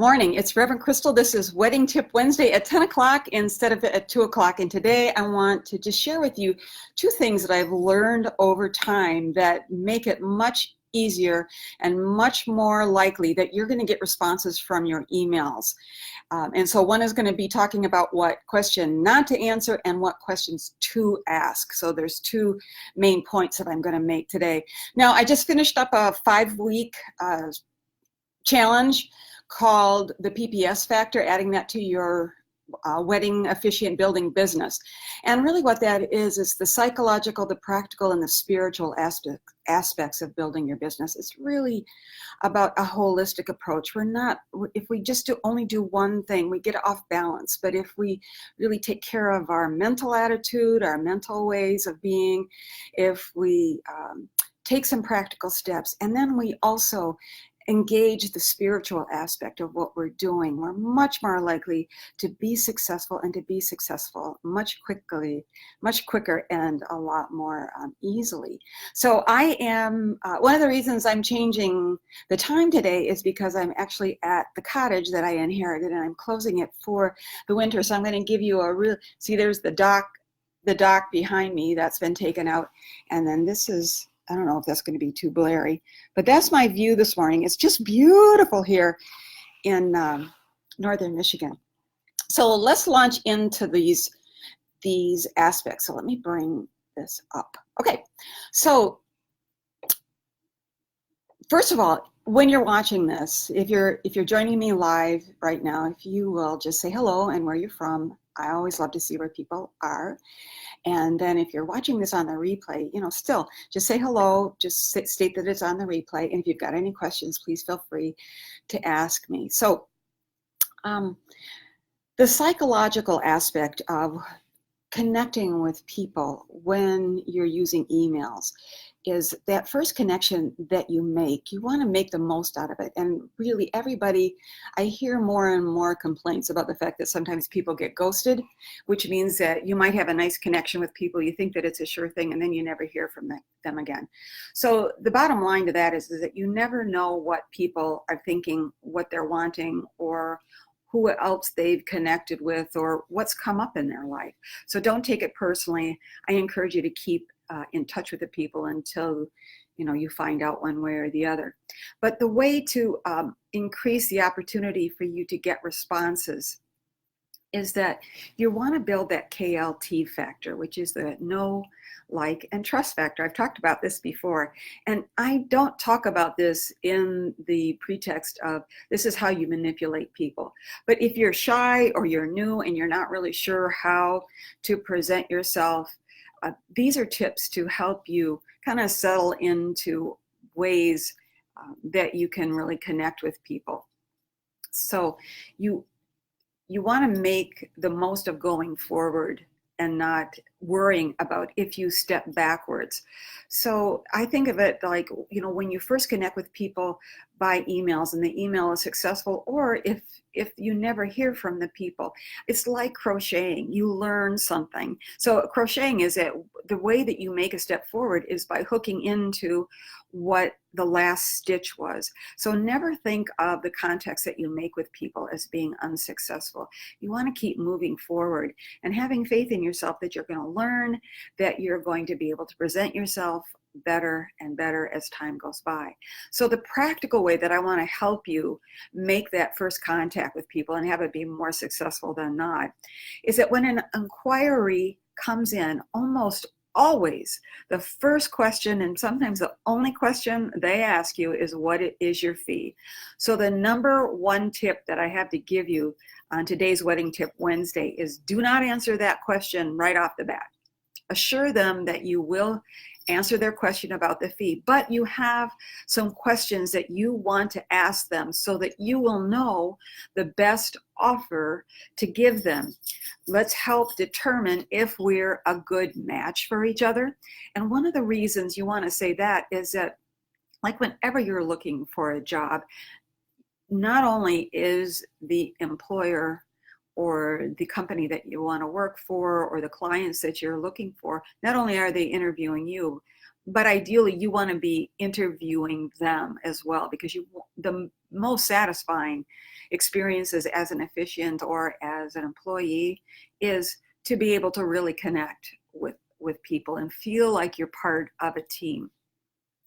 morning. It's Reverend Crystal. This is Wedding Tip Wednesday at 10 o'clock instead of at 2 o'clock. And today I want to just share with you two things that I've learned over time that make it much easier and much more likely that you're going to get responses from your emails. And so one is going to be talking about what question not to answer and what questions to ask. So there's two main points that I'm going to make today. Now, I just finished up a 5-week challenge called the PPS Factor, adding that to your wedding officiant building business. And really what that is the psychological, the practical, and the spiritual aspects of building your business. It's really about a holistic approach. If we just only do one thing, we get off balance. But if we really take care of our mental attitude, our mental ways of being, if we take some practical steps, and then we also engage the spiritual aspect of what we're doing, we're much more likely to be successful and to be successful much quicker and a lot more easily. So I am, one of the reasons I'm changing the time today is because I'm actually at the cottage that I inherited and I'm closing it for the winter. So I'm going to give you a real, see there's the dock behind me that's been taken out. And then this is, I don't know if that's going to be too blurry, but that's my view this morning. It's just beautiful here in northern Michigan. So let's launch into these aspects. So let me bring this up. Okay, so first of all, when you're watching this, if you're joining me live right now, if you will just say hello and where you're from. I always love to see where people are. And then if you're watching this on the replay, still just say hello, just state that it's on the replay. And if you've got any questions, please feel free to ask me. So the psychological aspect of connecting with people when you're using emails is that first connection that you make. You want to make the most out of it. And really everybody, I hear more and more complaints about the fact that sometimes people get ghosted, which means that you might have a nice connection with people. You think that it's a sure thing and then you never hear from them again. So the bottom line to that is that you never know what people are thinking, what they're wanting, or who else they've connected with, or what's come up in their life. So don't take it personally. I encourage you to keep in touch with the people until you find out one way or the other. But the way to increase the opportunity for you to get responses is that you want to build that KLT factor, which is the know, like, and trust factor. I've talked about this before, and I don't talk about this in the pretext of this is how you manipulate people. But if you're shy or you're new and you're not really sure how to present yourself, these are tips to help you kind of settle into ways that you can really connect with people. So you want to make the most of going forward and not worrying about if you step backwards. So I think of it like, when you first connect with people by emails and the email is successful, or if you never hear from the people, it's like crocheting. You learn something. So crocheting is the way that you make a step forward is by hooking into what the last stitch was. So never think of the contacts that you make with people as being unsuccessful. You want to keep moving forward and having faith in yourself that you're going to learn, that you're going to be able to present yourself better and better as time goes by. So the practical way that I want to help you make that first contact with people and have it be more successful than not is that when an inquiry comes in, almost always the first question, and sometimes the only question they ask you, is what is your fee? So the number one tip that I have to give you on today's Wedding Tip Wednesday is do not answer that question right off the bat. Assure them that you will answer their question about the fee, but you have some questions that you want to ask them so that you will know the best offer to give them. Let's help determine if we're a good match for each other. And one of the reasons you want to say that is that, like, whenever you're looking for a job, not only is the employer or the company that you want to work for or the clients that you're looking for, not only are they interviewing you, but ideally you want to be interviewing them as well, because the most satisfying experiences as an officiant or as an employee is to be able to really connect with people and feel like you're part of a team.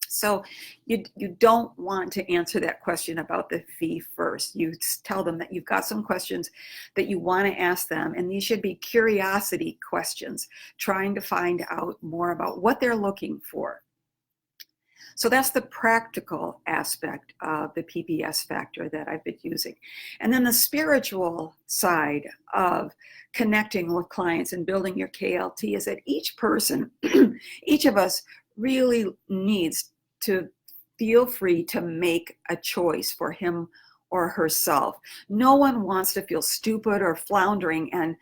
So you don't want to answer that question about the fee first. You tell them that you've got some questions that you want to ask them, and these should be curiosity questions, trying to find out more about what they're looking for. So that's the practical aspect of the PPS factor that I've been using. And then the spiritual side of connecting with clients and building your KLT is that each person, each of us really needs to feel free to make a choice for him or herself. No one wants to feel stupid or floundering, and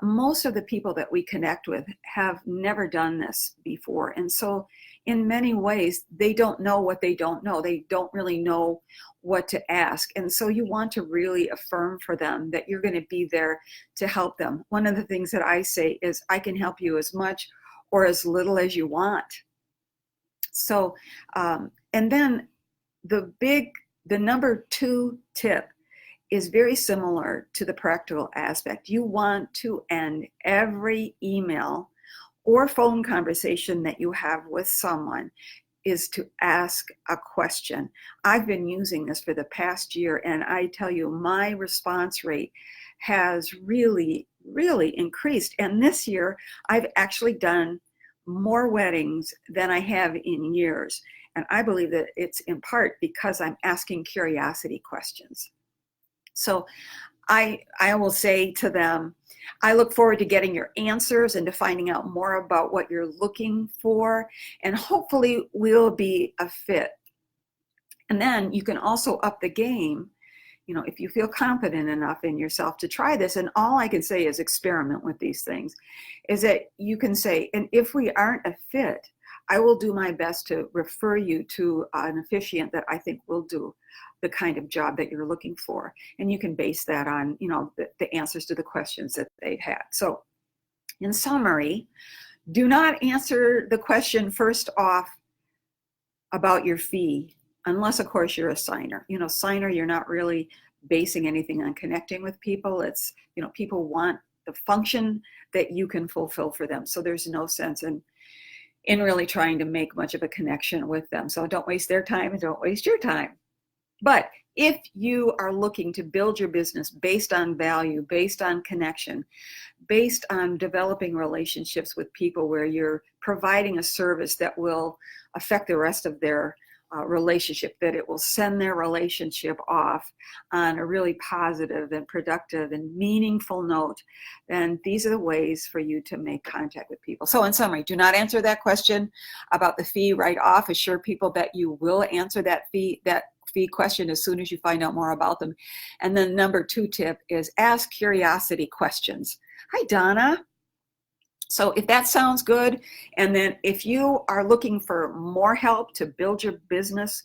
most of the people that we connect with have never done this before. And so in many ways, they don't know what they don't know. They don't really know what to ask. And so you want to really affirm for them that you're going to be there to help them. One of the things that I say is, I can help you as much or as little as you want. So, and then the number 2 tip is very similar to the practical aspect. You want to end every email or phone conversation that you have with someone is to ask a question. I've been using this for the past year, and I tell you, my response rate has really, really increased. And this year, I've actually done more weddings than I have in years. And I believe that it's in part because I'm asking curiosity questions. So I will say to them, I look forward to getting your answers and to finding out more about what you're looking for, and hopefully we'll be a fit. And then you can also up the game, you know, if you feel confident enough in yourself to try this. And all I can say is experiment with these things, is that you can say, and if we aren't a fit, I will do my best to refer you to an officiant that I think will do the kind of job that you're looking for. And you can base that on, you know, the answers to the questions that they've had. So in summary, do not answer the question first off about your fee, unless of course you're a signer. You know, signer, you're not really basing anything on connecting with people. It's, you know, people want the function that you can fulfill for them. So there's no sense in really trying to make much of a connection with them. So don't waste their time and don't waste your time. But if you are looking to build your business based on value, based on connection, based on developing relationships with people where you're providing a service that will affect the rest of their relationship, that it will send their relationship off on a really positive and productive and meaningful note, then these are the ways for you to make contact with people. So in summary, do not answer that question about the fee right off. Assure people that you will answer that fee question as soon as you find out more about them. And then number 2 tip is ask curiosity questions. Hi, Donna. So if that sounds good, and then if you are looking for more help to build your business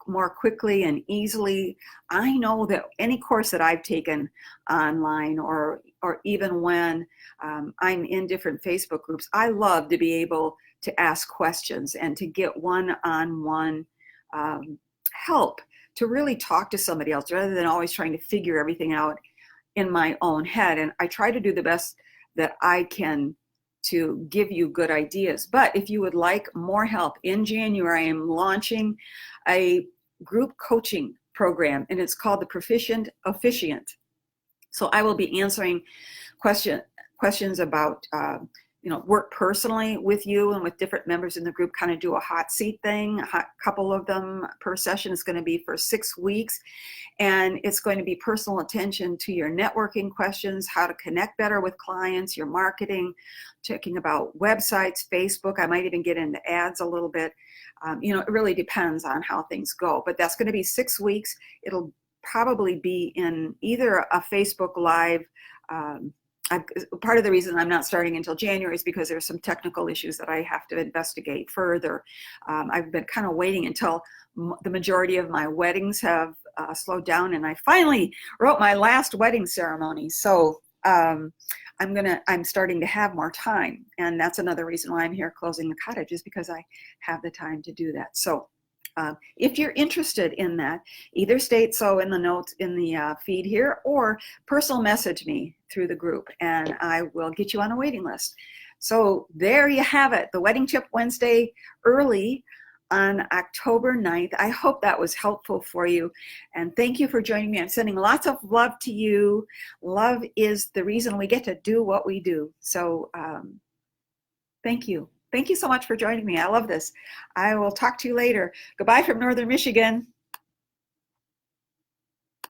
more quickly and easily, I know that any course that I've taken online or even when I'm in different Facebook groups, I love to be able to ask questions and to get one-on-one help to really talk to somebody else rather than always trying to figure everything out in my own head. And I try to do the best that I can to give you good ideas. But if you would like more help, in January, I am launching a group coaching program, and it's called the Proficient Officiant. So I will be answering questions about work personally with you and with different members in the group, kind of do a hot seat thing, a couple of them per session. It's going to be for 6 weeks. And it's going to be personal attention to your networking questions, how to connect better with clients, your marketing, checking about websites, Facebook. I might even get into ads a little bit. It really depends on how things go. But that's going to be 6 weeks. It'll probably be in either a Facebook Live. Part of the reason I'm not starting until January is because there's some technical issues that I have to investigate further. I've been kind of waiting until the majority of my weddings have slowed down, and I finally wrote my last wedding ceremony. So I'm starting to have more time, and that's another reason why I'm here closing the cottage, is because I have the time to do that. So If you're interested in that, either state so in the notes in the feed here, or personal message me through the group, and I will get you on a waiting list. So there you have it, the Wedding Tip Wednesday early on October 9th. I hope that was helpful for you, and thank you for joining me. I'm sending lots of love to you. Love is the reason we get to do what we do. So thank you. Thank you so much for joining me. I love this. I will talk to you later. Goodbye from Northern Michigan.